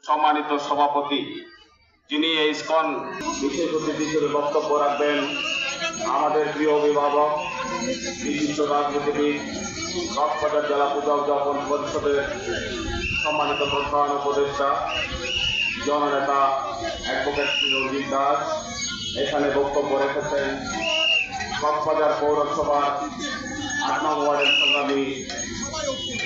সম্মানিত সভাপতি যিনি এই ইসকন বিশেষ অতিথি হিসেবে বক্তব্য রাখবেন, আমাদের প্রিয় অভিভাবক বিশিষ্ট রাজনীতিবিদ কক্সবাজার জেলা পূজা উদযাপন পরিষদের সম্মানিত প্রধান উপদেষ্টা জননেতা অ্যাডভোকেট রঞ্জিত দাস এখানে বক্তব্য রেখেছেন। কক্সবাজার পৌরসভার ৮ নং ওয়ার্ডের সংগ্রামী